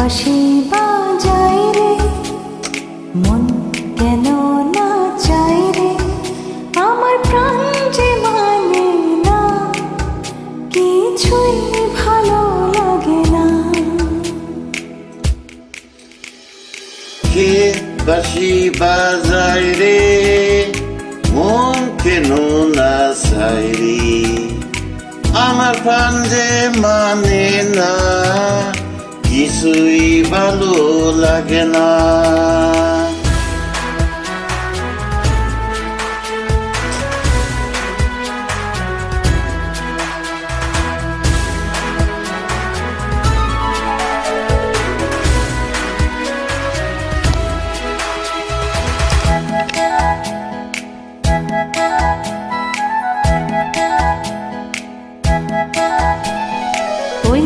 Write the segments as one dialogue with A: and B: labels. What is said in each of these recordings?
A: বাঁশি বাজায় রে, মন কেন না চায় রে, আমার প্রাণ যে মানে না, কিছুই ভালো লাগে না।
B: কে বাঁশি বাজায় রে, মন কেন না চায় রে, আমার প্রাণ যে মানে না, কিছুই ভালো লাগে না।
A: ওই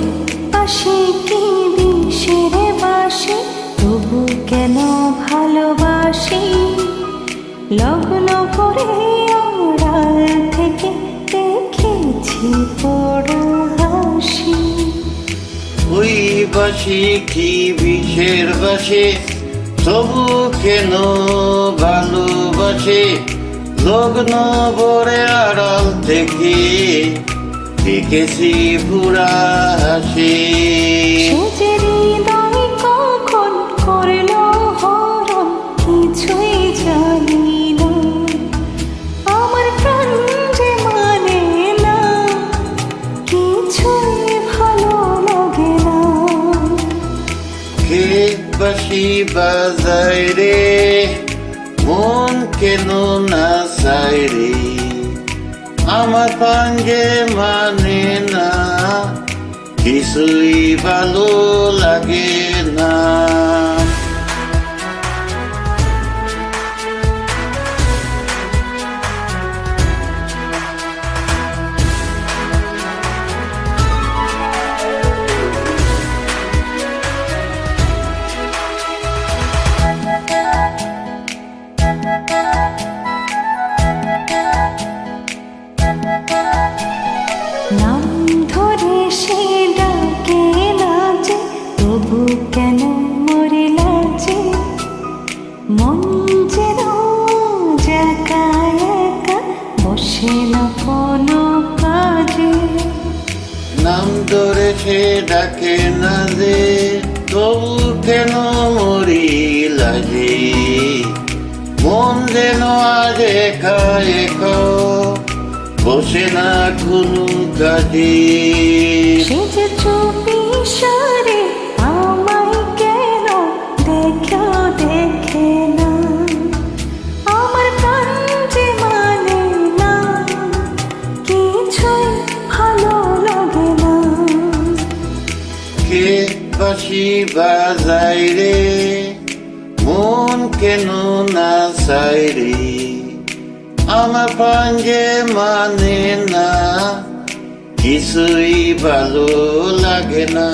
A: বাঁশি কি বিষের বাঁশি, তবু কেন ভালোবাসি, লগ্ন ভরে আড়াল থেকে দেখেছি বড় হাসি।
B: ওই বাঁশি কি বিষের বাঁশি, তবু কেন ভালোবাসে, লগ্ন ভরে আড়াল থেকে দেখেছি পুরা হাসি।
A: সে যে হৃদয় কখন করলো হরণ, কিছুই জানি না, আমার প্রাণ যে মানে না, কিছুই ভালো লাগে না।
B: কে বাঁশি বাজায় রে, মন কেন না চায় রে, আমার প্রাণ যে মানে না, কিছুই ভালো লাগে না।
A: নাম ধরে সে ডাকে নাচে, তবু কেন মরে লাজে, মন যেন একা একা বসে না কোনো কাজে।
B: নাম ধরে সে ডাকে না যে, তবু কেন মরি লাগে, মন যেন আজ একা একা বসে না কোনো কাজে।
A: সে যে চুপি সারে আমায় কেন দেখেও দেখে না, আমার প্রাণ যে মানে না, কিছুই ভালো লাগে না।
B: কে বাঁশি বাজায় রে, মন কেন না চায় রে, আমার প্রাণ যে মানে না, কিছুই ভালো লাগে না।